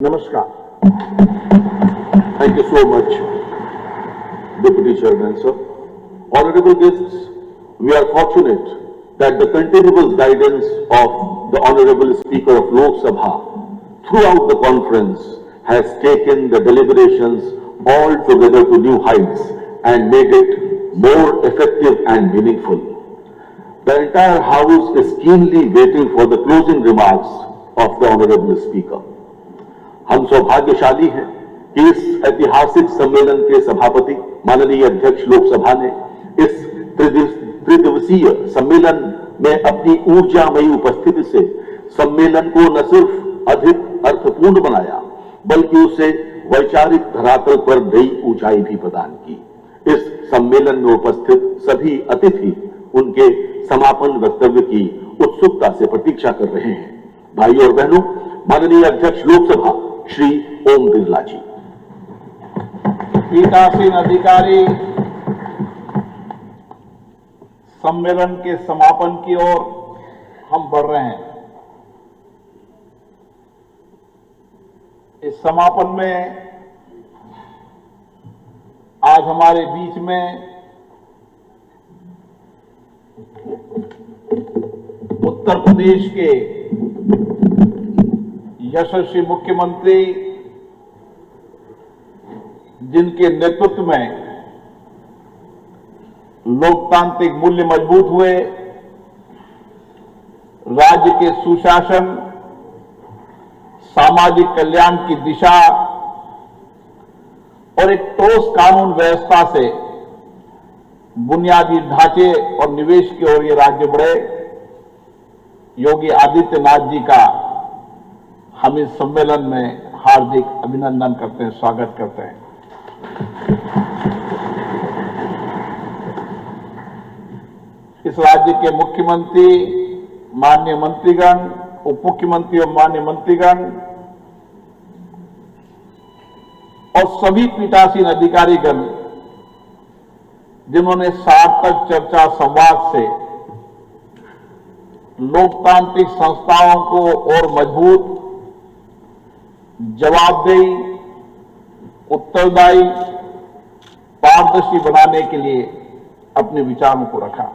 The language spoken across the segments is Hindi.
Namaskar. Thank you so much, Deputy Chairman, sir. Honorable guests, we are fortunate that the continuous guidance of the Honorable Speaker of Lok Sabha throughout the conference has taken the deliberations all together to new heights and made it more effective and meaningful. The entire House is keenly waiting for the closing remarks of the Honorable Speaker. हम सौभाग्यशाली हैं कि इस ऐतिहासिक सम्मेलन के सभापति माननीय अध्यक्ष लोकसभा ने इस त्रिदिवसीय सम्मेलन में अपनी ऊर्जामयी उपस्थिति से सम्मेलन को न सिर्फ अधिक अर्थपूर्ण बनाया बल्कि उसे वैचारिक धरातल पर नई ऊंचाई भी प्रदान की। इस सम्मेलन में उपस्थित सभी अतिथि उनके समापन वक्तव्य की उत्सुकता से प्रतीक्षा कर रहे हैं। भाइयों और बहनों, माननीय अध्यक्ष लोकसभा श्री ओम बिरला जी। पीठासीन अधिकारी सम्मेलन के समापन की ओर हम बढ़ रहे हैं। इस समापन में आज हमारे बीच में उत्तर प्रदेश के यशस्वी मुख्यमंत्री, जिनके नेतृत्व में लोकतांत्रिक मूल्य मजबूत हुए, राज्य के सुशासन, सामाजिक कल्याण की दिशा और एक ठोस कानून व्यवस्था से बुनियादी ढांचे और निवेश की ओर ये राज्य बढ़े, योगी आदित्यनाथ जी का हम इस सम्मेलन में हार्दिक अभिनंदन करते हैं, स्वागत करते हैं। इस राज्य के मुख्यमंत्री, माननीय मंत्रीगण, उप मुख्यमंत्री और माननीय मंत्रीगण और सभी पीठासीन अधिकारीगण जिन्होंने सार्थक चर्चा संवाद से लोकतांत्रिक संस्थाओं को और मजबूत, जवाबदेही, उत्तरदायी, पारदर्शी बनाने के लिए अपने विचारों को रखा।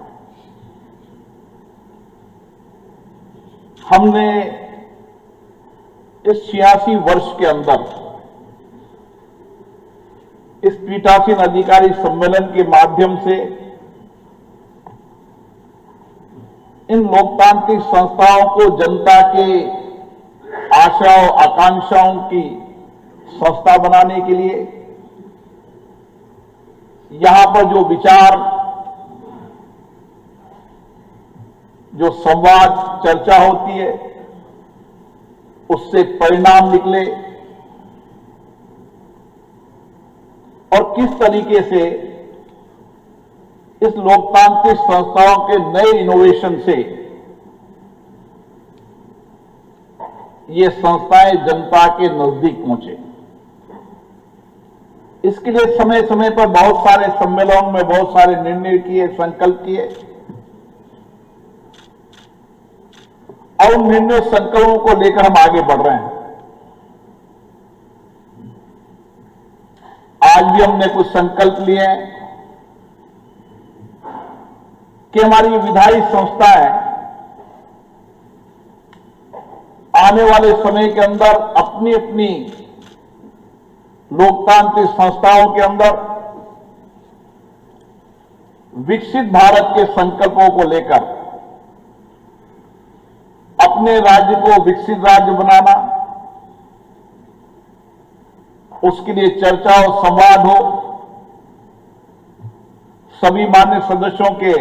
हमने इस 86 वर्ष के अंदर इस पीठासीन अधिकारी सम्मेलन के माध्यम से इन लोकतांत्रिक संस्थाओं को जनता के आशाओं आकांक्षाओं की संस्था बनाने के लिए यहां पर जो विचार, जो संवाद, चर्चा होती है, उससे परिणाम निकले और किस तरीके से इस लोकतांत्रिक संस्थाओं के नए इनोवेशन से ये संस्थाएं जनता के नजदीक पहुंचे। इसके लिए समय समय पर बहुत सारे सम्मेलनों में बहुत सारे निर्णय किए, संकल्प किए और उन निर्णय संकल्पों को लेकर हम आगे बढ़ रहे हैं। आज भी हमने कुछ संकल्प लिए हैं कि हमारी विधायी संस्थाएं आने वाले समय के अंदर अपनी अपनी लोकतांत्रिक संस्थाओं के अंदर विकसित भारत के संकल्पों को लेकर अपने राज्य को विकसित राज्य बनाना, उसके लिए चर्चा और संवाद हो, सभी मान्य सदस्यों के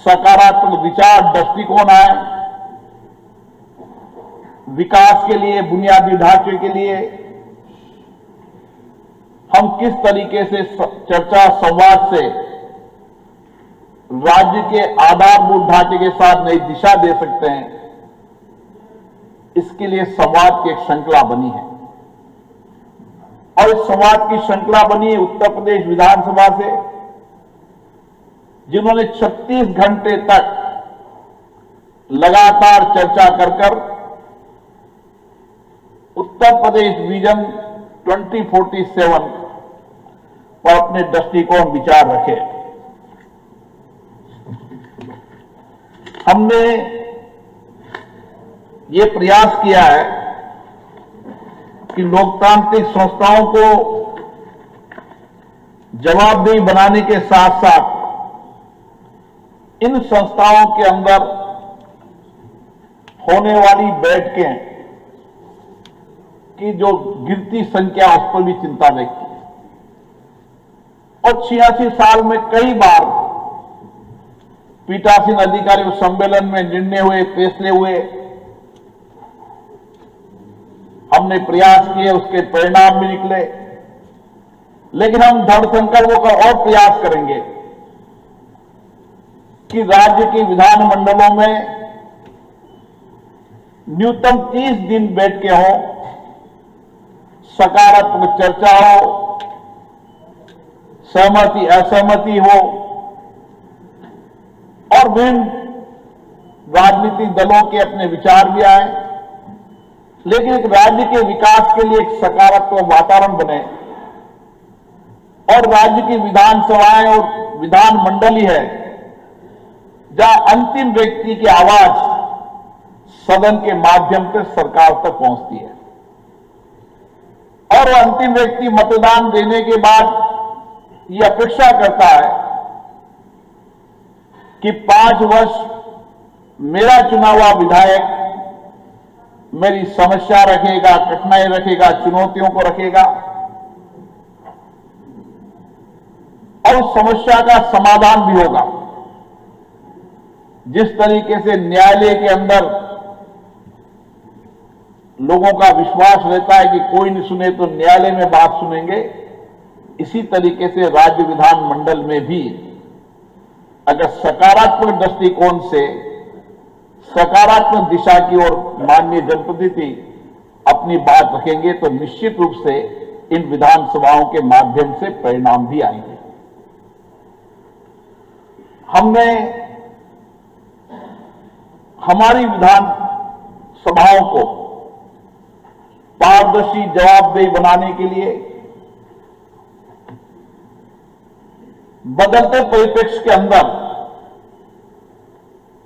सकारात्मक विचार, दृष्टिकोण आए, विकास के लिए, बुनियादी ढांचे के लिए हम किस तरीके से चर्चा संवाद से राज्य के आधारभूत ढांचे के साथ नई दिशा दे सकते हैं, इसके लिए संवाद की एक श्रृंखला बनी है। और इस संवाद की श्रृंखला बनी उत्तर प्रदेश विधानसभा से, जिन्होंने 36 घंटे तक लगातार चर्चा कर उत्तर प्रदेश विजन 2047 पर अपने दृष्टिकोण विचार रखे। हमने ये प्रयास किया है कि लोकतांत्रिक संस्थाओं को जवाबदेही बनाने के साथ साथ इन संस्थाओं के अंदर होने वाली बैठकें की जो गिरती संख्या उस पर भी चिंता व्यक्त की और 86 साल में कई बार पीठासीन अधिकारी सम्मेलन में निर्णय हुए, फैसले हुए, हमने प्रयास किए, उसके परिणाम भी निकले। लेकिन हम दृढ़ संकल्प का और प्रयास करेंगे कि राज्य के विधानमंडलों में न्यूनतम 30 दिन बैठकें हों, सकारात्मक चर्चा हो, सहमति असहमति हो और विभिन्न राजनीतिक दलों के अपने विचार भी आए, लेकिन एक राज्य के विकास के लिए एक सकारात्मक वातावरण बने और राज्य की विधानसभाएं और विधानमंडल ही है जहां अंतिम व्यक्ति की आवाज सदन के माध्यम से सरकार तक पहुंचती है और अंतिम व्यक्ति मतदान देने के बाद ये अपेक्षा करता है कि 5 वर्ष मेरा चुना हुआ विधायक मेरी समस्या रखेगा, कठिनाई रखेगा, चुनौतियों को रखेगा और उस समस्या का समाधान भी होगा। जिस तरीके से न्यायालय के अंदर लोगों का विश्वास रहता है कि कोई नहीं सुने तो न्यायालय में बात सुनेंगे, इसी तरीके से राज्य विधानमंडल में भी अगर सकारात्मक दृष्टिकोण से सकारात्मक दिशा की ओर माननीय जनप्रतिनिधि अपनी बात रखेंगे तो निश्चित रूप से इन विधानसभाओं के माध्यम से परिणाम भी आएंगे। हमने हमारी विधान सभाओं को पारदर्शी जवाबदेही बनाने के लिए बदलते परिप्रेक्ष्य के अंदर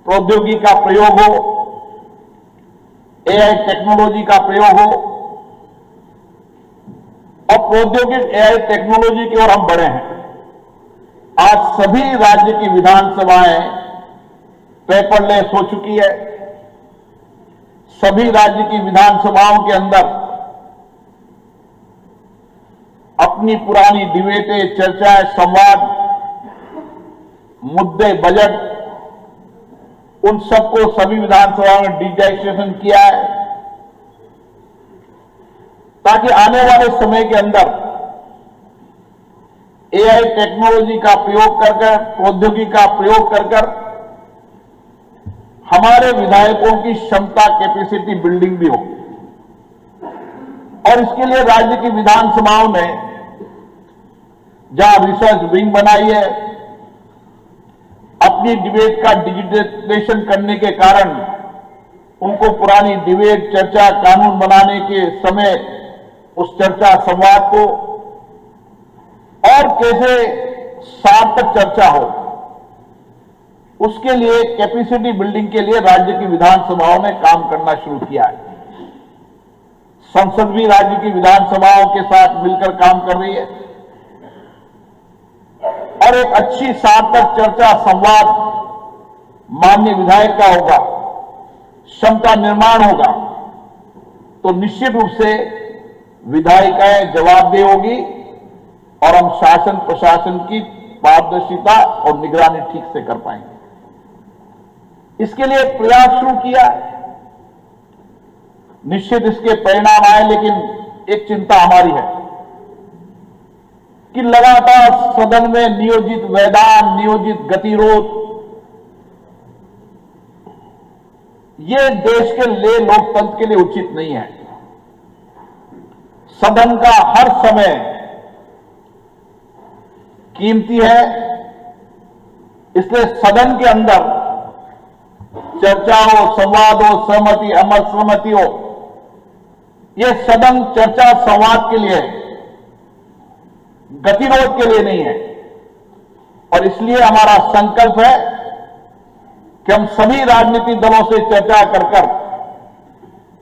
प्रौद्योगिकी का प्रयोग हो, एआई टेक्नोलॉजी का प्रयोग हो और प्रौद्योगिक एआई टेक्नोलॉजी की ओर हम बढ़े हैं। आज सभी राज्य की विधानसभाएं पेपरलेस हो चुकी है। सभी राज्य की विधानसभाओं के अंदर अपनी पुरानी डिबेटें, चर्चाएं, संवाद, मुद्दे, बजट, उन सबको सभी विधानसभाओं में डिजिटाइजेशन किया है ताकि आने वाले समय के अंदर एआई टेक्नोलॉजी का प्रयोग कर कर, प्रौद्योगिकी का प्रयोग कर कर हमारे विधायकों की क्षमता, कैपेसिटी बिल्डिंग भी हो। और इसके लिए राज्य की विधानसभाओं ने जहां रिसर्च विंग बनाई है, अपनी डिबेट का डिजिटलाइजेशन करने के कारण उनको पुरानी डिबेट, चर्चा, कानून बनाने के समय उस चर्चा, संवाद को और कैसे सार्थक चर्चा हो, उसके लिए कैपेसिटी बिल्डिंग के लिए राज्य की विधानसभाओं ने काम करना शुरू किया है। संसद भी राज्य की विधानसभाओं के साथ मिलकर काम कर रही है और एक अच्छी सार्थक चर्चा, संवाद माननीय विधायक का होगा, क्षमता निर्माण होगा तो निश्चित रूप से विधायिकाएं जवाबदेह होगी और हम शासन प्रशासन की पारदर्शिता और निगरानी ठीक से कर पाएंगे। इसके लिए प्रयास शुरू किया, निश्चित इसके परिणाम आए, लेकिन एक चिंता हमारी है कि लगातार सदन में नियोजित वैधान, नियोजित गतिरोध, ये देश के लिए, लोकतंत्र के लिए उचित नहीं है। सदन का हर समय कीमती है, इसलिए सदन के अंदर चर्चा हो, संवाद हो, सहमति, असहमति हो, ये सदन चर्चा संवाद के लिए है, गतिरोध के लिए नहीं है। और इसलिए हमारा संकल्प है कि हम सभी राजनीतिक दलों से चर्चा कर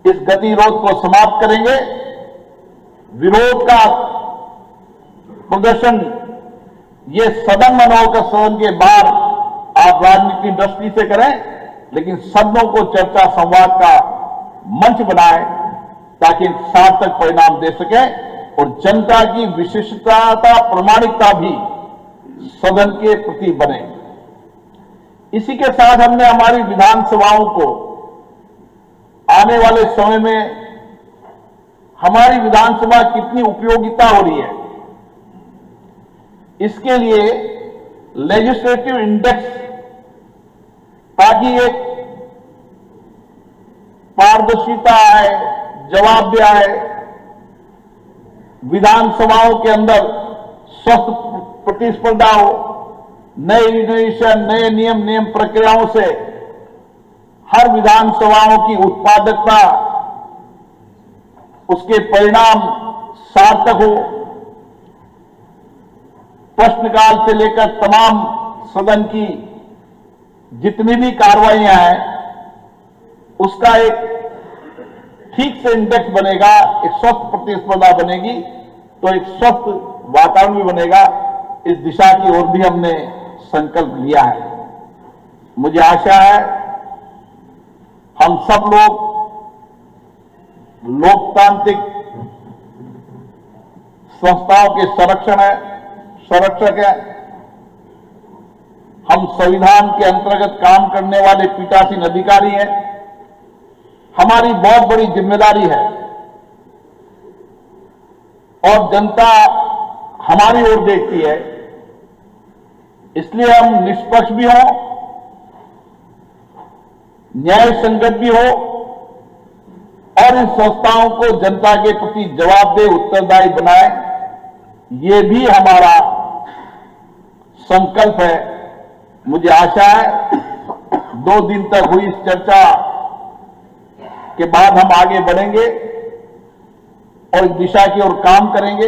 इस गतिरोध को समाप्त करेंगे। विरोध का प्रदर्शन ये सदन में न होकर सदन के बाहर आप राजनीतिक दृष्टि से करें, लेकिन सदनों को चर्चा संवाद का मंच बनाए ताकि सार्थक परिणाम दे सके और जनता की विशिष्टता प्रामाणिकता भी सदन के प्रति बने। इसी के साथ हमने हमारी विधानसभाओं को आने वाले समय में हमारी विधानसभा कितनी उपयोगिता हो रही है, इसके लिए लेजिस्लेटिव इंडेक्स, ताकि एक पारदर्शिता आए, जवाब आए, विधानसभाओं के अंदर स्वस्थ प्रतिस्पर्धा हो, नए इनोवेशन, नए नियम प्रक्रियाओं से हर विधानसभाओं की उत्पादकता, उसके परिणाम सार्थक हो। प्रश्नकाल से लेकर तमाम सदन की जितनी भी कार्रवाइयां हैं, उसका एक ठीक से इंडेक्स बनेगा, एक स्वस्थ प्रतिस्पर्धा बनेगी, तो एक स्वस्थ वातावरण भी बनेगा। इस दिशा की ओर भी हमने संकल्प लिया है। मुझे आशा है हम सब लोग लोकतांत्रिक संस्थाओं के संरक्षक हैं। हम संविधान के अंतर्गत काम करने वाले पीठासीन अधिकारी हैं। हमारी बहुत बड़ी जिम्मेदारी है और जनता हमारी ओर देखती है, इसलिए हम निष्पक्ष भी हों, न्याय संगत भी हो और इन संस्थाओं को जनता के प्रति जवाबदेह उत्तरदायी बनाए, ये भी हमारा संकल्प है। मुझे आशा है 2 दिन तक हुई इस चर्चा के बाद हम आगे बढ़ेंगे और इस दिशा की ओर काम करेंगे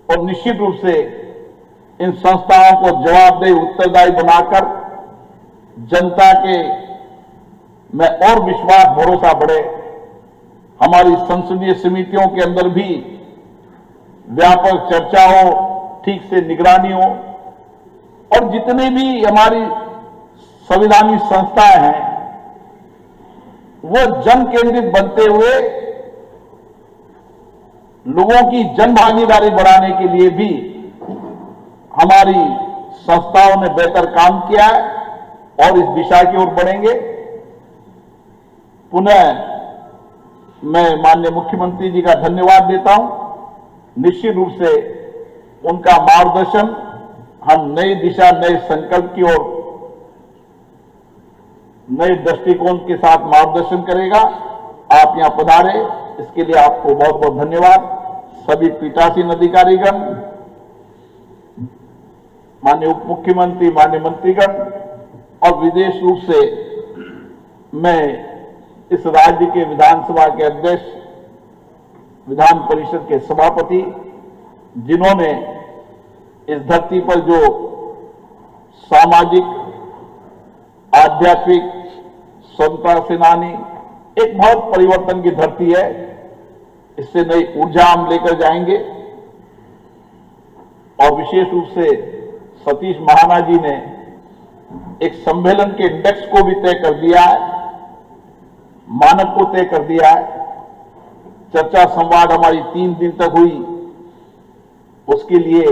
और निश्चित रूप से इन संस्थाओं को जवाबदेह उत्तरदायी बनाकर जनता के में और विश्वास भरोसा बढ़े। हमारी संसदीय समितियों के अंदर भी व्यापक चर्चा हो, ठीक से निगरानी हो और जितने भी हमारी संवैधानिक संस्थाएं हैं वो जन केंद्रित बनते हुए लोगों की जन भागीदारी बढ़ाने के लिए भी हमारी संस्थाओं ने बेहतर काम किया है और इस दिशा की ओर बढ़ेंगे। पुनः मैं माननीय मुख्यमंत्री जी का धन्यवाद देता हूं। निश्चित रूप से उनका मार्गदर्शन हम नई दिशा, नए संकल्प की ओर, नए दृष्टिकोण के साथ मार्गदर्शन करेगा। आप यहां पधारे, इसके लिए आपको बहुत बहुत धन्यवाद। सभी पीठासीन अधिकारीगण, माननीय उप मुख्यमंत्री, माननीय मंत्रीगण और विशेष रूप से मैं इस राज्य के विधानसभा के अध्यक्ष, विधान परिषद के सभापति, जिन्होंने इस धरती पर जो सामाजिक, आध्यात्मिक, स्वतंत्रता सेनानी, एक बहुत परिवर्तन की धरती है, इससे नई ऊर्जा हम लेकर जाएंगे। और विशेष रूप से सतीश महाना जी ने एक सम्मेलन के इंडेक्स को भी तय कर दिया है, मानक को तय कर दिया है। चर्चा संवाद हमारी 3 दिन तक हुई, उसके लिए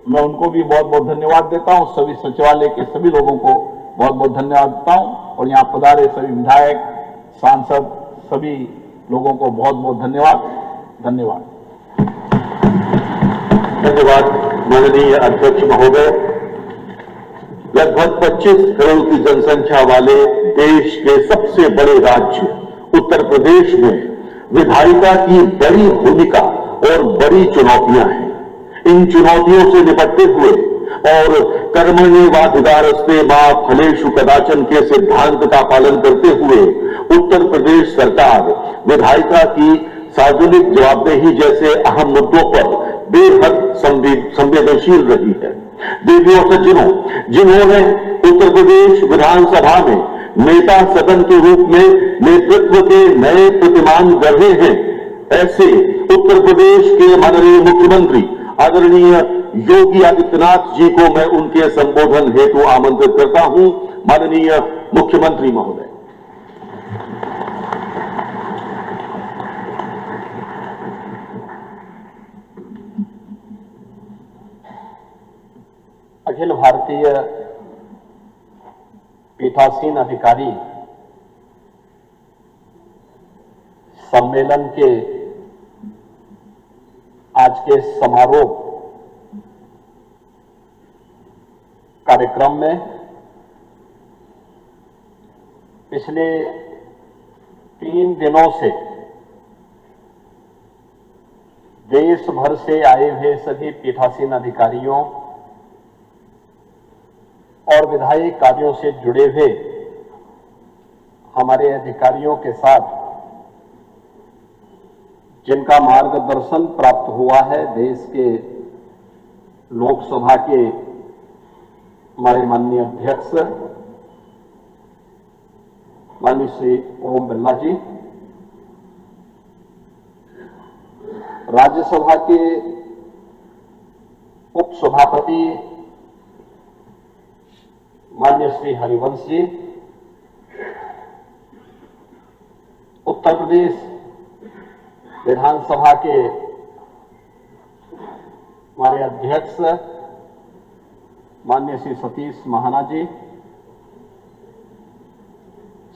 मैं उनको भी बहुत बहुत धन्यवाद देता हूं। सभी सचिवालय के सभी लोगों को बहुत बहुत धन्यवाद देता हूं और यहां पधारे सभी विधायक, सांसद, सभी लोगों को बहुत बहुत धन्यवाद। धन्यवाद माननीय अध्यक्ष महोदय। लगभग 25 करोड़ की जनसंख्या वाले देश के सबसे बड़े राज्य उत्तर प्रदेश में विधायिका की बड़ी भूमिका और बड़ी चुनौतियां हैं। इन चुनौतियों से निपटते हुए और कर्मण्येवाधिकारस्ते मा फलेषु कदाचन के सिद्धांत का पालन करते हुए उत्तर प्रदेश सरकार विधायिका की सार्वजनिक जवाबदेही जैसे अहम मुद्दों पर बेहद संवेदनशील रही है। देवी और सज्जनों, जिन्होंने उत्तर प्रदेश विधानसभा में नेता सदन के रूप में नेतृत्व के नए प्रतिमान गढ़े हैं, ऐसे उत्तर प्रदेश के माननीय मुख्यमंत्री आदरणीय योगी आदित्यनाथ जी को मैं उनके संबोधन हेतु आमंत्रित करता हूं। माननीय मुख्यमंत्री महोदय। अखिल भारतीय पीठासीन अधिकारी सम्मेलन के आज के समारोह कार्यक्रम में पिछले 3 दिनों से देश भर से आए हुए सभी पीठासीन अधिकारियों और विधायी कार्यों से जुड़े हुए हमारे अधिकारियों के साथ जिनका मार्गदर्शन प्राप्त हुआ है, देश के लोकसभा के हमारे माननीय अध्यक्ष माननीय श्री ओम बिरला जी, राज्यसभा के उपसभापति माननीय श्री हरिवंश जी, उत्तर प्रदेश विधानसभा के हमारे अध्यक्ष माननीय श्री सतीश महाना जी,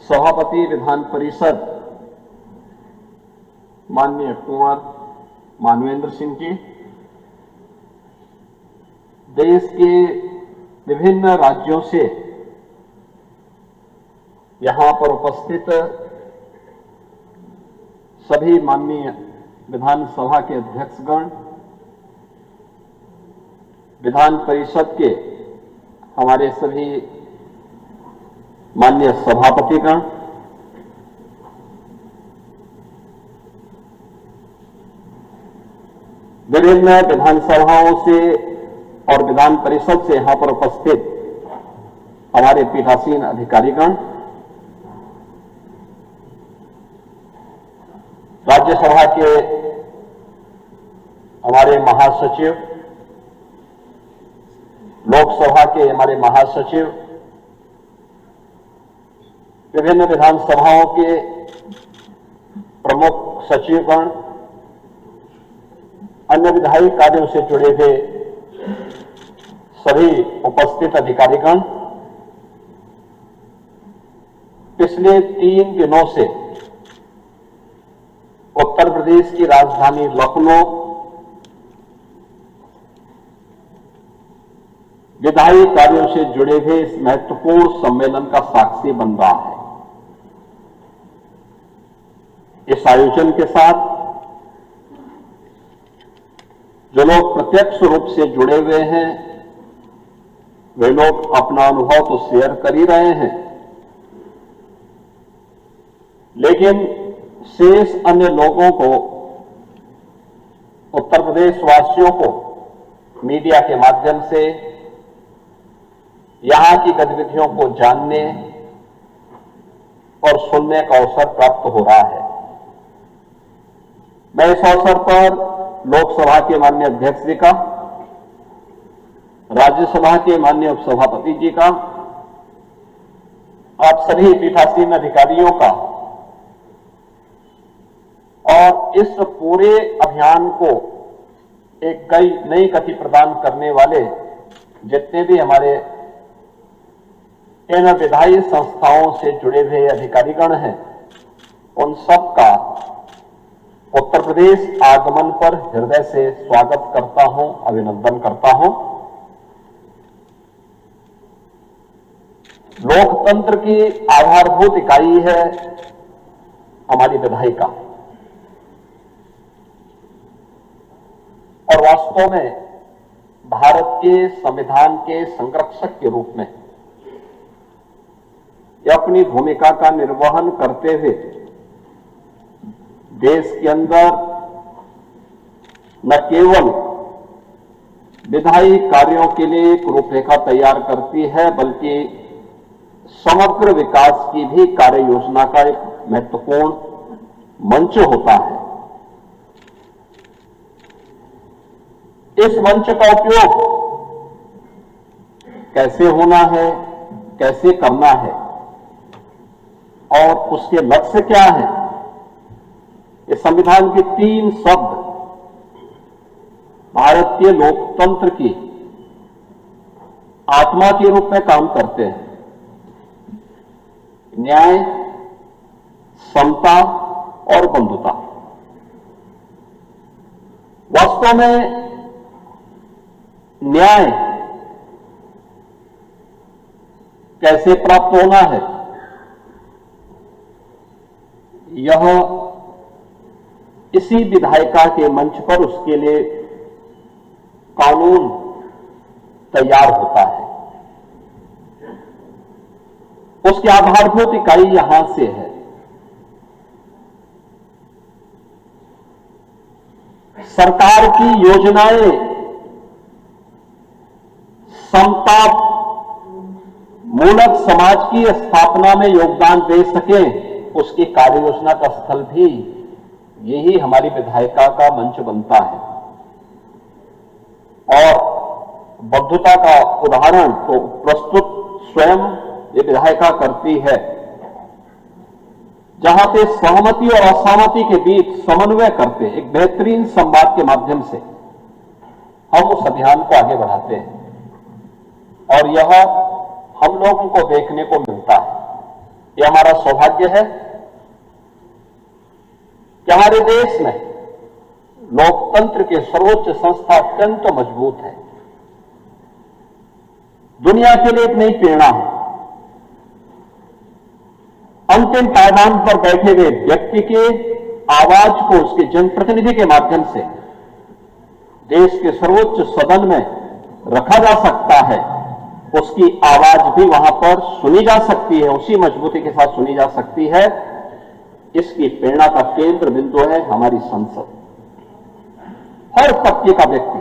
सभापति विधान परिषद माननीय कुंवर मानवेंद्र सिंह जी, देश के विभिन्न राज्यों से यहां पर उपस्थित सभी माननीय विधानसभा के अध्यक्षगण, विधान परिषद के हमारे सभी माननीय सभापतिगण, विभिन्न विधानसभाओं से और विधान परिषद से यहां पर उपस्थित हमारे पीठासीन अधिकारीगण, राज्यसभा के हमारे महासचिव, लोकसभा के हमारे महासचिव, विभिन्न विधानसभाओं के प्रमुख सचिवगण, अन्य विधायी कार्यों से जुड़े हुए सभी उपस्थित अधिकारीगण, पिछले 3 दिनों से उत्तर प्रदेश की राजधानी लखनऊ विधायी कार्यों से जुड़े हुए इस महत्वपूर्ण सम्मेलन का साक्षी बन रहा है। इस आयोजन के साथ जो लोग प्रत्यक्ष रूप से जुड़े हुए हैं, वे लोग अपना अनुभव तो शेयर कर ही रहे हैं, लेकिन शेष अन्य लोगों को, उत्तर प्रदेश वासियों को मीडिया के माध्यम से यहां की गतिविधियों को जानने और सुनने का अवसर प्राप्त हो रहा है। मैं इस अवसर पर लोकसभा के माननीय अध्यक्ष जी का, राज्यसभा के माननीय उपसभापति जी का, आप सभी पीठासीन अधिकारियों का और इस पूरे अभियान को एक नई गति प्रदान करने वाले जितने भी हमारे इन विधायी संस्थाओं से जुड़े हुए अधिकारीगण हैं, उन सब का उत्तर प्रदेश आगमन पर हृदय से स्वागत करता हूं, अभिनंदन करता हूं। लोकतंत्र की आधारभूत इकाई है हमारी विधायिका, और वास्तव में भारत के संविधान के संरक्षक के रूप में यह अपनी भूमिका का निर्वहन करते हुए देश के अंदर न केवल विधायी कार्यों के लिए एक रूपरेखा तैयार करती है, बल्कि समग्र विकास की भी कार्य योजना का एक महत्वपूर्ण मंच होता है। इस मंच का उपयोग कैसे होना है, कैसे करना है और उसके लक्ष्य क्या है, ये संविधान के 3 शब्द भारतीय लोकतंत्र की आत्मा के रूप में काम करते हैं। न्याय, समता और बंधुता। वास्तव में न्याय कैसे प्राप्त होना है, यह इसी विधायिका के मंच पर उसके लिए कानून तैयार होता है। उसकी आधारभूत इकाई यहां से है। सरकार की योजनाएं समता मूलक समाज की स्थापना में योगदान दे सके, उसकी कार्य योजना का स्थल भी यही हमारी विधायिका का मंच बनता है। और बद्धता का उदाहरण तो प्रस्तुत स्वयं ये विधायिका करती है, जहां पे सहमति और असहमति के बीच समन्वय करते एक बेहतरीन संवाद के माध्यम से हम उस अभियान को आगे बढ़ाते हैं। और यह हम लोगों को देखने को मिलता है। यह हमारा सौभाग्य है कि हमारे देश में लोकतंत्र के सर्वोच्च संस्था अत्यंत मजबूत है, दुनिया के लिए एक नई प्रेरणा है। अंतिम पायदान पर बैठे हुए व्यक्ति के आवाज को उसके जनप्रतिनिधि के माध्यम से देश के सर्वोच्च सदन में रखा जा सकता है, उसकी आवाज भी वहां पर सुनी जा सकती है, उसी मजबूती के साथ सुनी जा सकती है। इसकी प्रेरणा का केंद्र बिंदु है हमारी संसद। हर तबके का व्यक्ति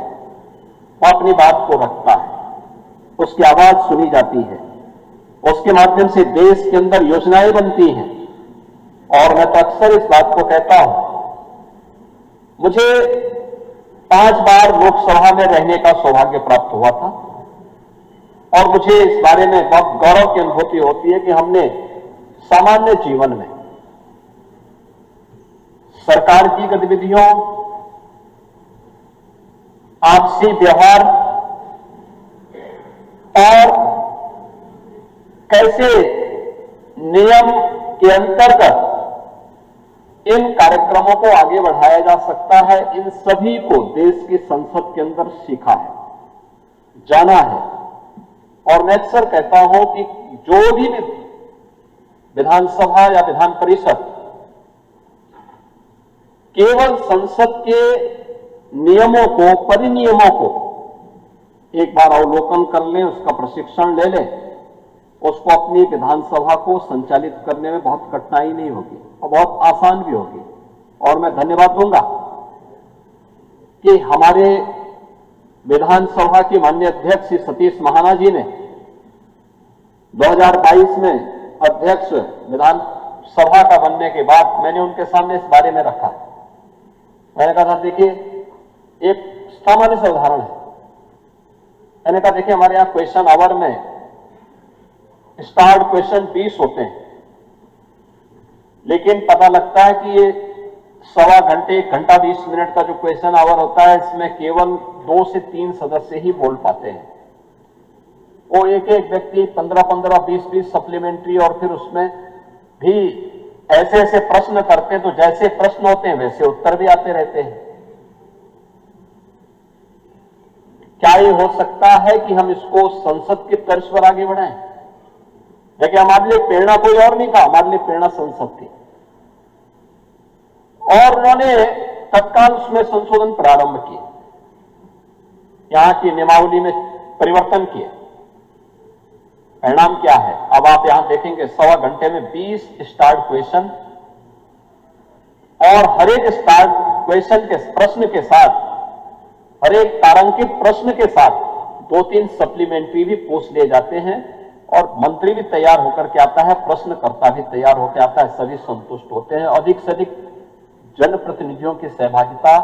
वो अपनी बात को रखता है, उसकी आवाज सुनी जाती है, उसके माध्यम से देश के अंदर योजनाएं बनती हैं। और मैं तो अक्सर इस बात को कहता हूं, मुझे 5 बार लोकसभा में रहने का सौभाग्य प्राप्त हुआ था और मुझे इस बारे में बहुत गौरव की अनुभूति होती है कि हमने सामान्य जीवन में सरकार की गतिविधियों, आपसी व्यवहार और कैसे नियम के अंतर्गत इन कार्यक्रमों को आगे बढ़ाया जा सकता है, इन सभी को देश की संसद के अंदर सीखा है, जाना है। और मैं अक्सर कहता हूं कि जो भी विधानसभा या विधान परिषद केवल संसद के नियमों को, परिनियमों को एक बार अवलोकन कर लें, उसका प्रशिक्षण ले लें, उसको अपनी विधानसभा को संचालित करने में बहुत कठिनाई नहीं होगी और बहुत आसान भी होगी। और मैं धन्यवाद दूंगा कि हमारे विधानसभा के माननीय अध्यक्ष श्री सतीश महाना जी ने 2022 में अध्यक्ष विधानसभा का बनने के बाद मैंने उनके सामने इस बारे में रखा। मैंने कहा था, देखिए एक सामान्य सा उदाहरण है। मैंने कहा, देखिए हमारे यहां क्वेश्चन आवर में स्टार्ट क्वेश्चन 20 होते हैं, लेकिन पता लगता है कि ये 1.25 घंटे, 1 घंटा 20 मिनट का जो क्वेश्चन आवर होता है, इसमें केवल 2 से 3 सदस्य ही बोल पाते हैं। वो एक एक व्यक्ति 15-15, 20-20 सप्लीमेंट्री और फिर उसमें भी ऐसे ऐसे प्रश्न करते हैं, तो जैसे प्रश्न होते हैं वैसे उत्तर भी आते रहते हैं। क्या ये हो सकता है कि हम इसको संसद की तर्ज पर आगे बढ़ाएं? देखिए, हमारे लिए प्रेरणा कोई और नहीं था, हमारे लिए प्रेरणा संसद थी। और उन्होंने तत्काल उसमें संशोधन प्रारंभ किए, यहां की नियमावली में परिवर्तन किए। परिणाम क्या है? अब आप यहां देखेंगे 1.25 घंटे में 20 स्टार्ट क्वेश्चन और हर एक स्टार्ट क्वेश्चन के प्रश्न के साथ, हर एक तारांकित प्रश्न के साथ 2-3 सप्लीमेंट्री भी पूछ लिए जाते हैं और मंत्री भी तैयार होकर के आता है, प्रश्नकर्ता भी तैयार होकर आता है, सभी संतुष्ट होते हैं। अधिक से अधिक जनप्रतिनिधियों की सहभागिता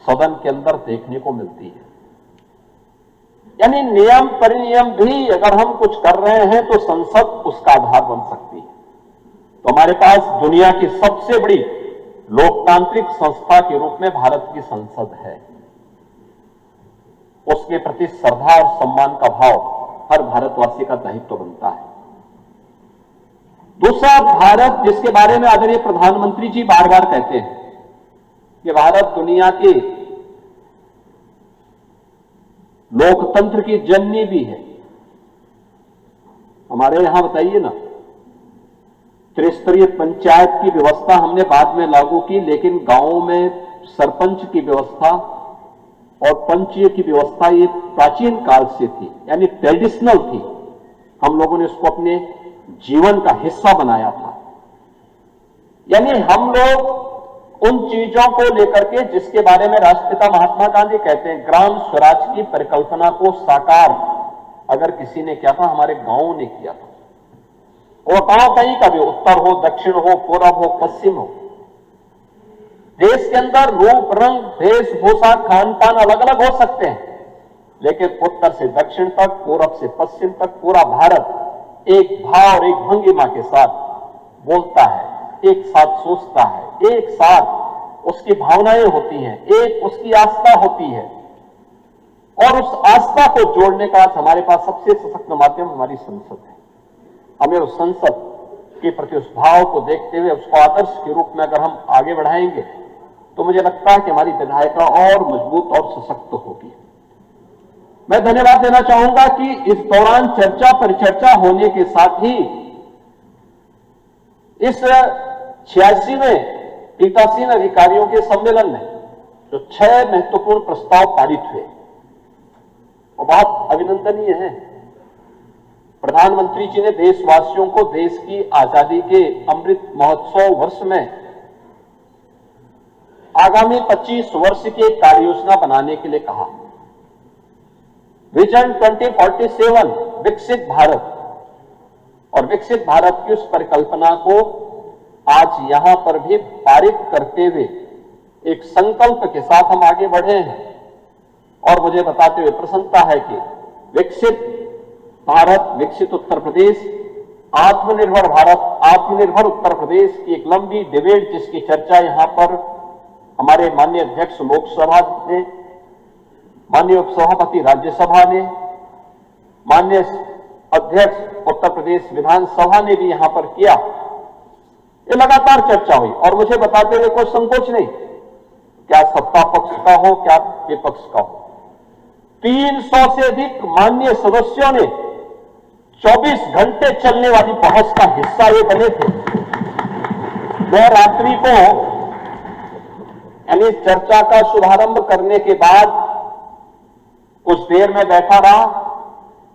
सदन के अंदर देखने को मिलती है। यानी नियम परिनियम भी अगर हम कुछ कर रहे हैं तो संसद उसका आधार बन सकती है। तो हमारे पास दुनिया की सबसे बड़ी लोकतांत्रिक संस्था के रूप में भारत की संसद है। उसके प्रति श्रद्धा और सम्मान का भाव हर भारतवासी का दायित्व बनता है। दूसरा, भारत जिसके बारे में आदरणीय प्रधानमंत्री जी बार बार कहते हैं कि भारत दुनिया की लोकतंत्र की जननी भी है। हमारे यहां बताइए ना, त्रिस्तरीय पंचायत की व्यवस्था हमने बाद में लागू की, लेकिन गांवों में सरपंच की व्यवस्था और पंचीय की व्यवस्था ये प्राचीन काल से थी, यानी ट्रेडिशनल थी। हम लोगों ने उसको अपने जीवन का हिस्सा बनाया था। यानी हम लोग उन चीजों को लेकर के जिसके बारे में राष्ट्रपिता महात्मा गांधी कहते हैं, ग्राम स्वराज की परिकल्पना को साकार अगर किसी ने किया था, हमारे गांवों ने किया था। वो गांव कहीं का भी, उत्तर हो, दक्षिण हो, पूरब हो, पश्चिम हो, देश के अंदर रूप रंग वेशभूषा खान पान अलग अलग हो सकते हैं, लेकिन उत्तर से दक्षिण तक, पूरब से पश्चिम तक पूरा भारत एक भाव और एक भंगिमा के साथ बोलता है, एक साथ सोचता है, एक साथ उसकी भावनाएं होती हैं, एक उसकी आस्था होती है। और उस आस्था को जोड़ने का आज हमारे पास सबसे सशक्त माध्यम हमारी संसद है। हमें उस संसद के प्रति उस भाव को देखते हुए उसको आदर्श के रूप में अगर हम आगे बढ़ाएंगे तो मुझे लगता है कि हमारी विधायिका और मजबूत और सशक्त होगी। मैं धन्यवाद देना चाहूंगा कि इस दौरान चर्चा परिचर्चा होने के साथ ही इस 86वें पीठासीन अधिकारियों के सम्मेलन में जो 6 महत्वपूर्ण प्रस्ताव पारित हुए वो बहुत अभिनंदनीय है। प्रधानमंत्री जी ने देशवासियों को देश की आजादी के अमृत महोत्सव वर्ष में आगामी 25 वर्ष की कार्य योजना बनाने के लिए कहा। विजन 2047 विकसित भारत, और विकसित भारत की उस परिकल्पना को आज यहां पर भी पारित करते हुए एक संकल्प के साथ हम आगे बढ़े हैं। और मुझे बताते हुए प्रसन्नता है कि विकसित भारत, विकसित उत्तर प्रदेश, आत्मनिर्भर भारत, आत्मनिर्भर उत्तर प्रदेश की एक लंबी डिबेट जिसकी चर्चा यहां पर हमारे माननीय अध्यक्ष लोकसभा ने, माननीय उपसभापति राज्यसभा ने, माननीय अध्यक्ष उत्तर प्रदेश विधानसभा ने भी यहां पर किया। ये लगातार चर्चा हुई और मुझे बताते हुए कोई संकोच नहीं, क्या सत्ता पक्ष का हो क्या विपक्ष का हो, 300 से अधिक माननीय सदस्यों ने 24 घंटे चलने वाली बहस का हिस्सा ये बने थे। मैं रात्रि को यानी चर्चा का शुभारंभ करने के बाद कुछ देर में बैठा रहा,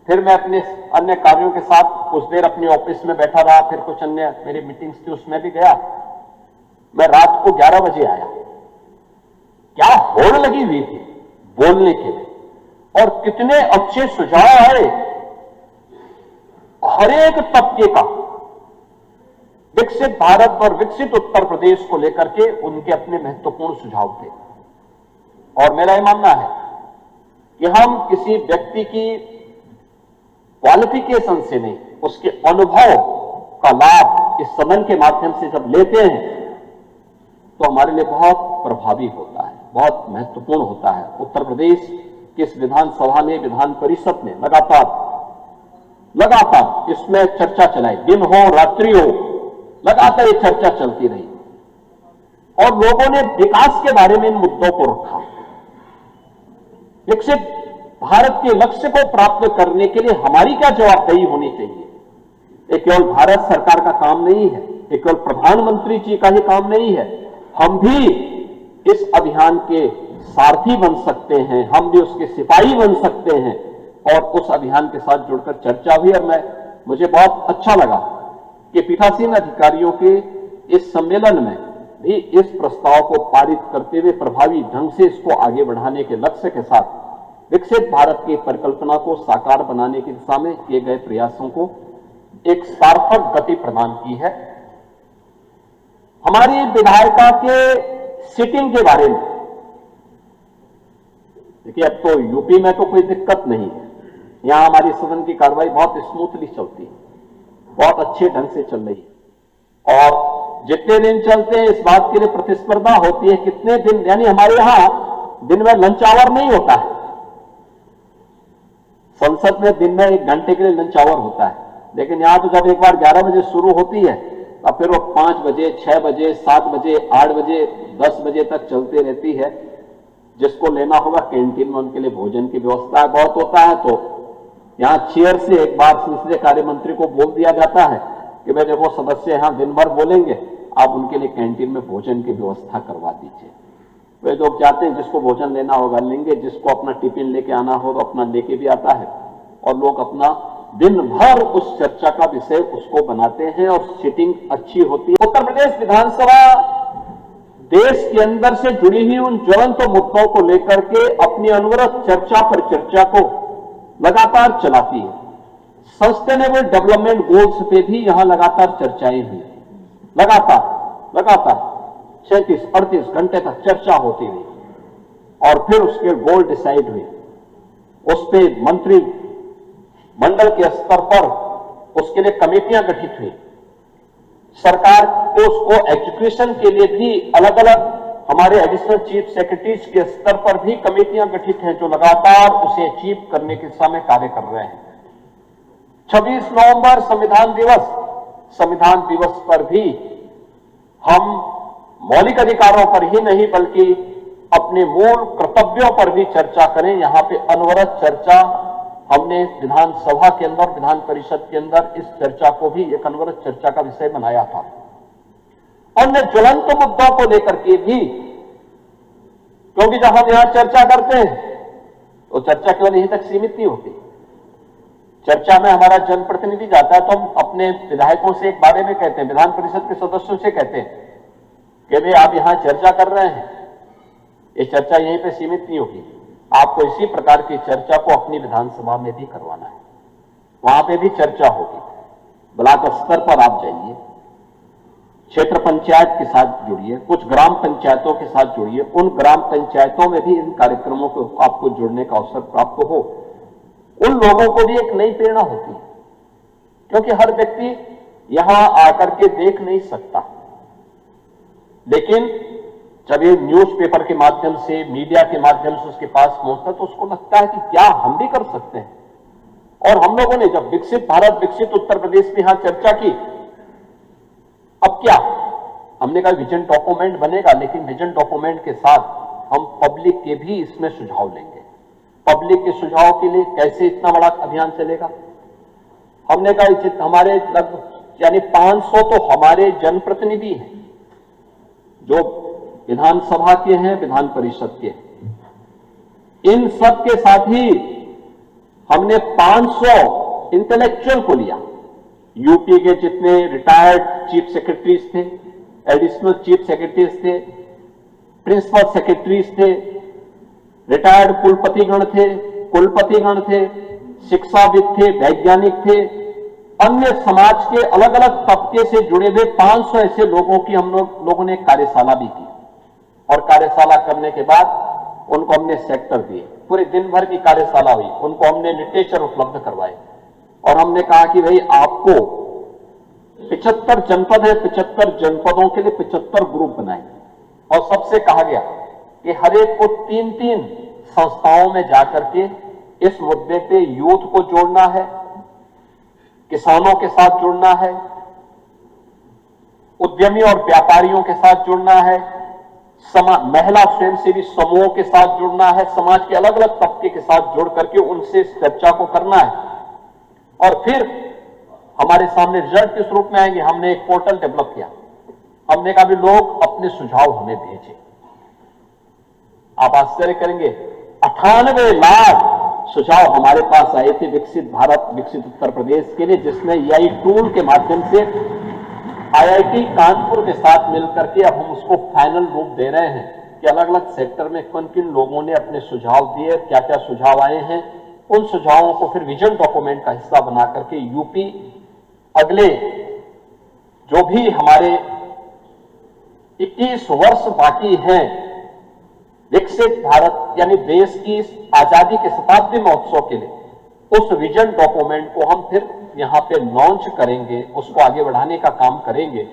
फिर मैं अपने अन्य कार्यों के साथ कुछ देर अपने ऑफिस में बैठा रहा, फिर कुछ अन्य मेरी मीटिंग्स थी उसमें भी गया। मैं रात को 11 बजे आया। क्या होड़ लगी हुई थी बोलने के लिए, और कितने अच्छे सुझाव आए हर एक तबके का। विकसित भारत और विकसित उत्तर प्रदेश को लेकर के उनके अपने महत्वपूर्ण सुझाव थे। और मेरा यह मानना है कि हम किसी व्यक्ति की क्वालिफिकेशन से नहीं, उसके अनुभव का लाभ इस सदन के माध्यम से जब लेते हैं तो हमारे लिए बहुत प्रभावी होता है, बहुत महत्वपूर्ण होता है। उत्तर प्रदेश की इस विधानसभा ने, विधान परिषद ने लगातार इसमें चर्चा चलाई, दिन हो रात्रि हो, लगातार ये चर्चा चलती रही और लोगों ने विकास के बारे में इन मुद्दों को रखा। विकसित भारत के लक्ष्य को प्राप्त करने के लिए हमारी क्या जवाबदेही होनी चाहिए। ये केवल भारत सरकार का काम नहीं है, ये केवल प्रधानमंत्री जी का ही काम नहीं है, हम भी इस अभियान के सारथी बन सकते हैं, हम भी उसके सिपाही बन सकते हैं। और उस अभियान के साथ जुड़कर चर्चा हुई और मुझे बहुत अच्छा लगा कि पीठासीन अधिकारियों के इस सम्मेलन में भी इस प्रस्ताव को पारित करते हुए प्रभावी ढंग से इसको आगे बढ़ाने के लक्ष्य के साथ विकसित भारत की परिकल्पना को साकार बनाने की दिशा में किए गए प्रयासों को एक सार्थक गति प्रदान की है। हमारी विधायिका के सिटिंग के बारे में देखिए, अब तो यूपी में तो कोई दिक्कत नहीं है, यहां हमारी सदन की कार्रवाई बहुत स्मूथली चलती है, बहुत अच्छे ढंग से चल रही है। और जितने दिन चलते हैं इस बात के लिए प्रतिस्पर्धा होती है कितने दिन, यानी हमारे यहां दिन में लंच आवर नहीं होता है। संसद में दिन में 1 घंटे के लिए लंच आवर होता है, लेकिन यहां तो जब एक बार 11 बजे शुरू होती है तब फिर वो 5 बजे, 6 बजे, 7 बजे, 8 बजे, 10 बजे तक चलती रहती है। जिसको लेना होगा कैंटीन में उनके लिए भोजन की व्यवस्था बहुत होता है, तो यहां चेयर से एक बार संसदीय कार्य मंत्री को बोल दिया जाता है कि भाई देखो सदस्य यहां दिन भर बोलेंगे, आप उनके लिए कैंटीन में भोजन की व्यवस्था करवा दीजिए। वे लोग जाते हैं, जिसको भोजन लेना होगा लेंगे, जिसको अपना टिफिन लेके आना होगा अपना लेके भी आता है, और लोग अपना दिन भर उस चर्चा का विषय उसको बनाते हैं और सीटिंग अच्छी होती है। उत्तर प्रदेश विधानसभा देश के अंदर से जुड़ी हुई उन ज्वलंत मुद्दों को लेकर के अपनी अनवरत चर्चा पर चर्चा को लगातार चलाती है। सस्टेनेबल डेवलपमेंट गोल्स पे भी यहां लगातार चर्चाएं हुई, लगातार 36-38 घंटे तक चर्चा होती रही, और फिर उसके गोल डिसाइड हुए। उस पे मंत्री मंडल के स्तर पर उसके लिए कमेटियां गठित हुई। सरकार को उसको एजुकेशन के लिए भी अलग अलग हमारे एडिशनल चीफ सेक्रेटरीज के स्तर पर भी कमेटियां गठित हैं जो लगातार उसे अचीव करने की दिशा में कार्य कर रहे हैं। 26 नवंबर संविधान दिवस पर भी हम मौलिक अधिकारों पर ही नहीं बल्कि अपने मूल कर्तव्यों पर भी चर्चा करें। यहां पे अनवरत चर्चा हमने विधानसभा के अंदर, विधान परिषद के अंदर इस चर्चा को भी एक अनवरत चर्चा का विषय बनाया था। अन्य ज्वलंत मुद्दों को लेकर के भी, क्योंकि जब हम यहां चर्चा करते हैं तो चर्चा केवल यहीं तक सीमित नहीं होती। चर्चा में हमारा जनप्रतिनिधि जाता है तो हम अपने विधायकों से एक बारे में कहते हैं, विधान परिषद के सदस्यों से कहते हैं कि भाई आप यहां चर्चा कर रहे हैं, ये चर्चा यहीं पे सीमित नहीं होगी, आपको इसी प्रकार की चर्चा को अपनी विधानसभा में भी करवाना है, वहां पे भी चर्चा होगी। ब्लॉक स्तर पर आप जाइए, क्षेत्र पंचायत के साथ जुड़िए, कुछ ग्राम पंचायतों के साथ जुड़िए, उन ग्राम पंचायतों में भी इन कार्यक्रमों को आपको जुड़ने का अवसर प्राप्त हो। उन लोगों को भी एक नई प्रेरणा होती है, क्योंकि हर व्यक्ति यहां आकर के देख नहीं सकता, लेकिन जब ये न्यूज़पेपर के माध्यम से, मीडिया के माध्यम से उसके पास पहुंचता तो उसको लगता है कि क्या हम भी कर सकते हैं। और हम लोगों ने जब विकसित भारत, विकसित उत्तर प्रदेश में यहां चर्चा की, अब क्या हमने कहा विजन डॉक्यूमेंट बनेगा, लेकिन विजन डॉक्यूमेंट के साथ हम पब्लिक के भी इसमें सुझाव लेंगे। पब्लिक के सुझाव के लिए कैसे इतना बड़ा अभियान चलेगा। हमने कहा हमारे लगभग यानी 500 तो हमारे जनप्रतिनिधि हैं जो विधानसभा के हैं, विधान परिषद के हैं। इन सब के साथ ही हमने 500 इंटेलेक्चुअल को लिया। यूपी के जितने रिटायर्ड चीफ सेक्रेटरीज थे, एडिशनल चीफ सेक्रेटरीज थे, प्रिंसिपल सेक्रेटरीज थे, रिटायर्ड कुलपतिगण थे, शिक्षाविद थे, वैज्ञानिक थे, अन्य समाज के अलग अलग तबके से जुड़े हुए 500 ऐसे लोगों की हम लोगों ने कार्यशाला भी की। और कार्यशाला करने के बाद उनको हमने सेक्टर दिए, पूरे दिन भर की कार्यशाला हुई, उनको हमने लिटरेचर उपलब्ध करवाए और हमने कहा कि भाई आपको 75 जनपद है, 75 जनपदों के लिए 75 ग्रुप बनाए और सबसे कहा गया कि हर एक को 3-3 संस्थाओं में जाकर के इस मुद्दे पे यूथ को जोड़ना है, किसानों के साथ जुड़ना है, उद्यमी और व्यापारियों के साथ जुड़ना है, महिला स्वयंसेवी समूहों के साथ जुड़ना है, समाज के अलग अलग तबके के साथ जुड़ करके उनसे इस चर्चा को करना है। और फिर हमारे सामने रिजल्ट किस रूप में आएंगे। हमने एक पोर्टल डेवलप किया, हमने कहा भी लोग अपने सुझाव हमें भेजें। आप आश्चर्य करेंगे 98 लाख सुझाव हमारे पास आए थे विकसित भारत, विकसित उत्तर प्रदेश के लिए, जिसमें एआई टूल के माध्यम से आईआईटी कानपुर के साथ मिलकर के अब हम उसको फाइनल रूप दे रहे हैं कि अलग अलग सेक्टर में किन किन लोगों ने अपने सुझाव दिए, क्या क्या सुझाव आए हैं, उन सुझावों को फिर विजन डॉक्यूमेंट का हिस्सा बना करके यूपी अगले जो भी हमारे 21 वर्ष बाकी हैं विकसित भारत यानी देश की आजादी के शताब्दी महोत्सव के लिए, उस विजन डॉक्यूमेंट को हम फिर यहां पे लॉन्च करेंगे, उसको आगे बढ़ाने का काम करेंगे,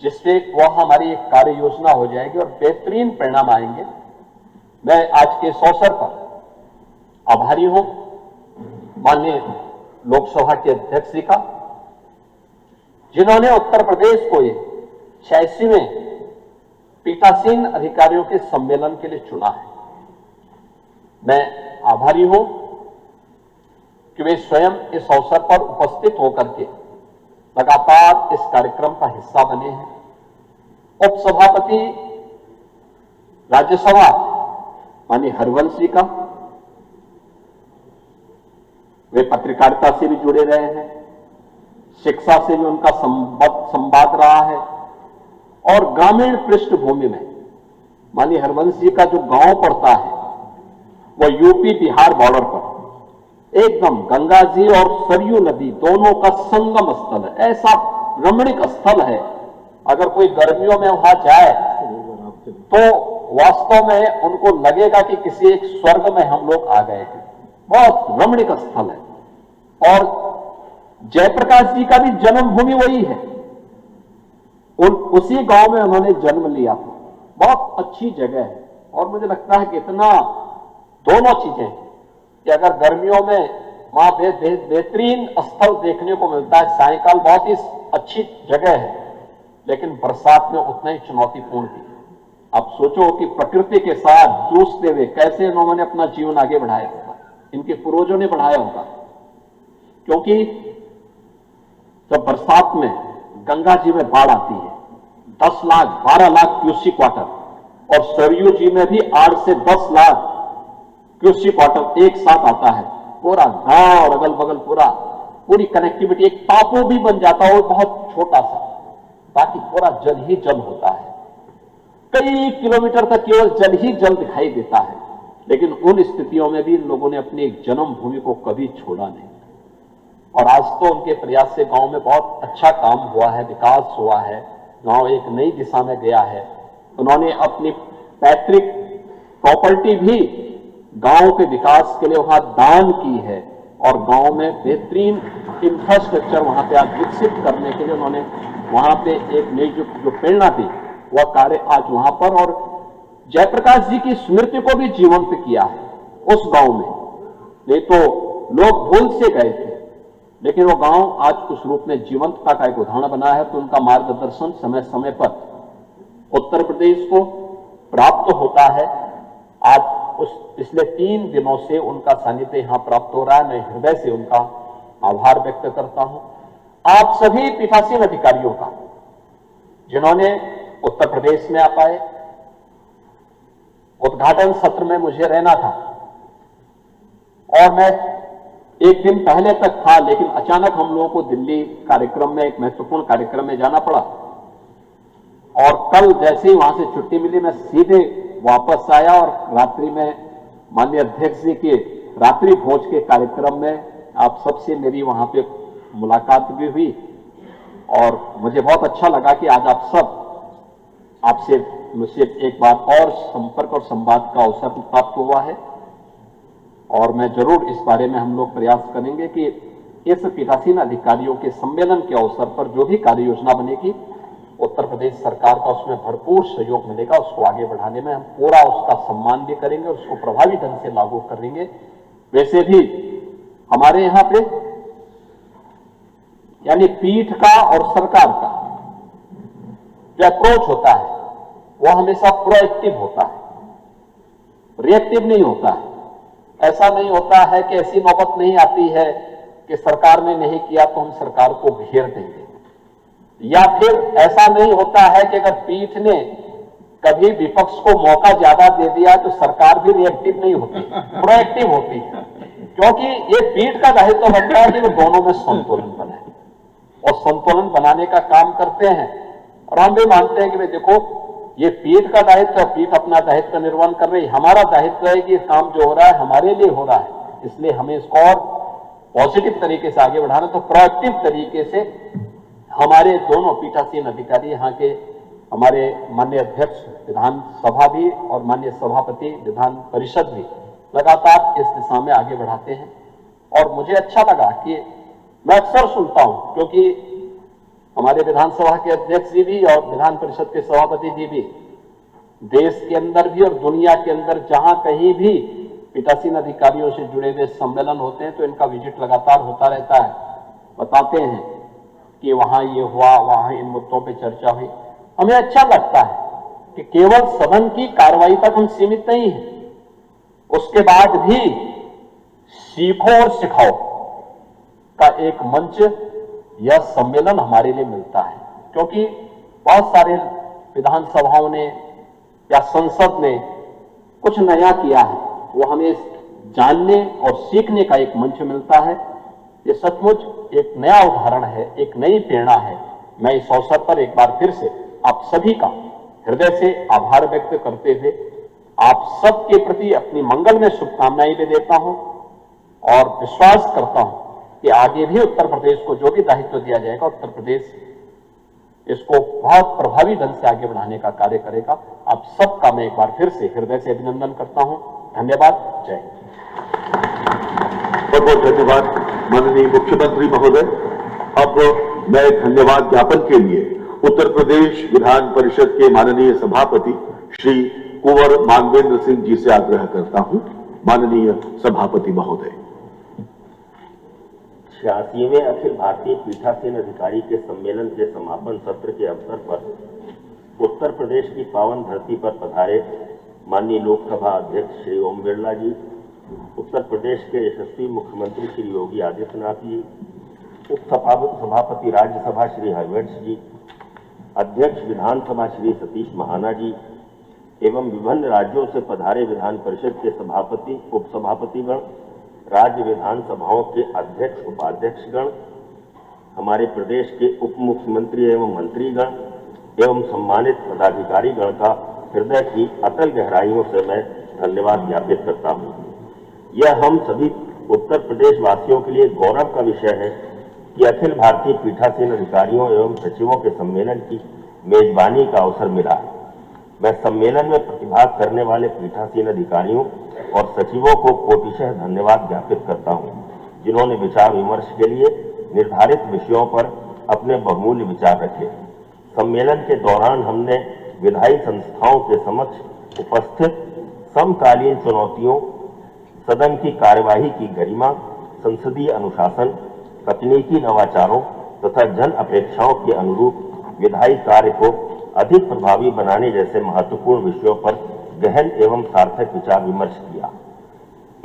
जिससे वह हमारी एक कार्य योजना हो जाएगी और बेहतरीन परिणाम आएंगे। मैं आज के इस अवसर पर आभारी हूं माननीय लोकसभा के अध्यक्ष जी का, जिन्होंने उत्तर प्रदेश को ये 86वें पीठासीन अधिकारियों के सम्मेलन के लिए चुना है। मैं आभारी हूं कि वे स्वयं इस अवसर पर उपस्थित होकर के लगातार इस कार्यक्रम का हिस्सा बने हैं। उपसभापति राज्यसभा माननीय हरवंश जी का, वे पत्रकारिता से भी जुड़े रहे हैं, शिक्षा से भी उनका संवाद रहा है और ग्रामीण पृष्ठभूमि में माननीय हरवंश जी का जो गांव पड़ता है वह यूपी बिहार बॉर्डर पर एकदम गंगा जी और सरयू नदी दोनों का संगम स्थल है। ऐसा रमणीक स्थल है, अगर कोई गर्मियों में वहां जाए तो वास्तव में उनको लगेगा कि किसी एक स्वर्ग में हम लोग आ गए हैं। बहुत रमणीक स्थल है और जयप्रकाश जी का भी जन्मभूमि वही है, उसी गांव में उन्होंने जन्म लिया था। बहुत अच्छी जगह है और मुझे लगता है कि इतना दोनों चीजें कि अगर गर्मियों में वहां बेहतरीन स्थल देखने को मिलता है, सायकाल बहुत ही अच्छी जगह है, लेकिन बरसात में उतना ही चुनौतीपूर्ण भी। आप सोचो कि प्रकृति के साथ जूझते हुए कैसे इन्होंने अपना जीवन आगे बढ़ाया होगा, इनके पूर्वजों ने बढ़ाया होगा। क्योंकि जब बरसात में गंगा जी में बाढ़ आती है 10 लाख 12 लाख क्यूसिक वाटर और सरयू जी में भी 8 से 10 लाख क्यूसिक वाटर एक साथ आता है, पूरा गांव अगल बगल पूरी कनेक्टिविटी, एक टापू भी बन जाता है बहुत छोटा सा, बाकी पूरा जल ही जल होता है। कई किलोमीटर तक केवल जल ही जल दिखाई देता है, लेकिन उन स्थितियों में भी इन लोगों ने अपनी एक जन्मभूमि को कभी छोड़ा नहीं। और आज तो उनके प्रयास से गांव में बहुत अच्छा काम हुआ है, विकास हुआ है, गांव एक नई दिशा में गया है। उन्होंने अपनी पैतृक प्रॉपर्टी भी गांव के विकास के लिए वहां दान की है और गांव में बेहतरीन इंफ्रास्ट्रक्चर वहां पे आज विकसित करने के लिए उन्होंने वहां पे एक नई जो प्रेरणा दी वह कार्य आज वहां पर, और जयप्रकाश जी की स्मृति को भी जीवंत किया है उस गांव में। नहीं तो लोग भूल से गए थे, लेकिन वो गांव आज उस रूप में जीवंतता का एक उदाहरण बना है। तो उनका मार्गदर्शन समय समय पर उत्तर प्रदेश को प्राप्त होता है। आज पिछले 3 दिनों से उनका सानिध्य यहां प्राप्त हो रहा है। मैं हृदय से उनका आभार व्यक्त करता हूं। आप सभी पीठासीन अधिकारियों का, जिन्होंने उत्तर प्रदेश में आ पाए। उद्घाटन सत्र में मुझे रहना था और मैं एक दिन पहले तक था, लेकिन अचानक हम लोगों को दिल्ली कार्यक्रम में, एक महत्वपूर्ण कार्यक्रम में जाना पड़ा और कल जैसे ही वहां से छुट्टी मिली मैं सीधे वापस आया और रात्रि में माननीय अध्यक्ष जी के रात्रि भोज के कार्यक्रम में आप सबसे मेरी वहां पे मुलाकात भी हुई और मुझे बहुत अच्छा लगा कि आज आप सब, आपसे मुझसे एक बार और संपर्क और संवाद का अवसर प्राप्त हुआ है। और मैं जरूर इस बारे में हम लोग प्रयास करेंगे कि इस पीठासीन अधिकारियों के सम्मेलन के अवसर पर जो भी कार्य योजना बनेगी, उत्तर प्रदेश सरकार का उसमें भरपूर सहयोग मिलेगा। उसको आगे बढ़ाने में हम पूरा उसका सम्मान भी करेंगे और उसको प्रभावी ढंग से लागू करेंगे। वैसे भी हमारे यहां पे यानी पीठ का और सरकार का जो अप्रोच होता है वह हमेशा प्रोएक्टिव होता है, रिएक्टिव नहीं होता है। ऐसा नहीं होता है कि ऐसी नौबत नहीं आती है कि सरकार ने नहीं किया तो हम सरकार को घेर देंगे, या फिर ऐसा नहीं होता है कि अगर पीठ ने कभी विपक्ष को मौका ज्यादा दे दिया तो सरकार भी रिएक्टिव नहीं होती, प्रोएक्टिव होती है। क्योंकि ये पीठ का दायित्व बनता है कि वो दोनों में संतुलन बनाए और संतुलन बनाने का काम करते हैं। और हम भी मानते हैं कि भाई देखो, ये पीठ का दायित्व है, पीठ अपना दायित्व निर्वहन कर रही है। हमारा दायित्व है कि ये काम जो हो रहा है हमारे लिए हो रहा है, इसलिए हमें इसको और पॉजिटिव तरीके से आगे बढ़ाना। तो प्रोएक्टिव तरीके से हमारे दोनों पीठासीन अधिकारी, यहाँ के हमारे माननीय अध्यक्ष विधानसभा भी और माननीय सभापति विधान परिषद भी लगातार इस दिशा में आगे बढ़ाते हैं। और मुझे अच्छा लगा कि मैं अक्सर सुनता हूं, क्योंकि हमारे विधानसभा के अध्यक्ष जी भी और विधान परिषद के सभापति जी भी देश के अंदर भी और दुनिया के अंदर जहां कहीं भी पीठासीन अधिकारियों से जुड़े हुए सम्मेलन होते हैं तो इनका विजिट लगातार होता रहता है, बताते हैं कि वहां ये हुआ, वहां इन मुद्दों पे चर्चा हुई। हमें अच्छा लगता है कि केवल सदन की कार्रवाई तक हम सीमित नहीं हैं, उसके बाद भी सीखो और सिखाओ का एक मंच यह सम्मेलन हमारे लिए मिलता है। क्योंकि बहुत सारे विधानसभाओं ने या संसद ने कुछ नया किया है, वो हमें जानने और सीखने का एक मंच मिलता है। ये सचमुच एक नया उदाहरण है, एक नई प्रेरणा है। मैं इस अवसर पर एक बार फिर से आप सभी का हृदय से आभार व्यक्त करते हुए आप सबके प्रति अपनी मंगलमय शुभकामनाएं भी देता हूं और विश्वास करता हूं कि आगे भी उत्तर प्रदेश को जो भी दायित्व दिया जाएगा, उत्तर प्रदेश इसको बहुत प्रभावी ढंग से आगे बढ़ाने का कार्य करेगा। आप सबका मैं एक बार फिर से हृदय से अभिनंदन करता हूं। धन्यवाद। जय हिंद। बहुत बहुत धन्यवाद माननीय मुख्यमंत्री महोदय। अब मैं धन्यवाद ज्ञापन के लिए उत्तर प्रदेश विधान परिषद के माननीय सभापति श्री कुंवर मानवेंद्र सिंह जी से आग्रह करता हूं। माननीय सभापति महोदय। 86वें अखिल भारतीय पीठासीन अधिकारी के सम्मेलन के समापन सत्र के अवसर पर उत्तर प्रदेश की पावन धरती पर पधारे माननीय लोकसभा अध्यक्ष श्री ओम बिरला जी, उत्तर प्रदेश के यशस्वी मुख्यमंत्री श्री योगी आदित्यनाथ जी, सभापति राज्यसभा श्री हरिवंश जी, अध्यक्ष विधानसभा श्री सतीश महाना जी एवं विभिन्न राज्यों से पधारे विधान परिषद के सभापति, उपसभापतिगण, राज्य विधानसभाओं के अध्यक्ष उपाध्यक्षगण, हमारे प्रदेश के उप मुख्यमंत्री एवं मंत्रीगण एवं सम्मानित पदाधिकारीगण का हृदय की अतल गहराइयों से मैं धन्यवाद ज्ञापित करता हूं। यह हम सभी उत्तर प्रदेश वासियों के लिए गौरव का विषय है कि अखिल भारतीय पीठासीन अधिकारियों एवं सचिवों के सम्मेलन की मेजबानी का अवसर मिला है। मैं सम्मेलन में प्रतिभाग करने वाले पीठासीन अधिकारियों और सचिवों को कोटिशः धन्यवाद ज्ञापित करता हूं, जिन्होंने विचार विमर्श के लिए निर्धारित विषयों पर अपने बहुमूल्य विचार रखे। सम्मेलन के दौरान हमने विधायी संस्थाओं के समक्ष उपस्थित समकालीन चुनौतियों, सदन की कार्यवाही की गरिमा, संसदीय अनुशासन, तकनीकी नवाचारों तथा जन अपेक्षाओं के अनुरूप विधायी कार्य को अधिक प्रभावी बनाने जैसे महत्वपूर्ण विषयों पर गहन एवं सार्थक विचार विमर्श किया।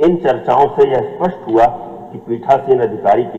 इन चर्चाओं से यह स्पष्ट हुआ कि पीठासीन अधिकारी की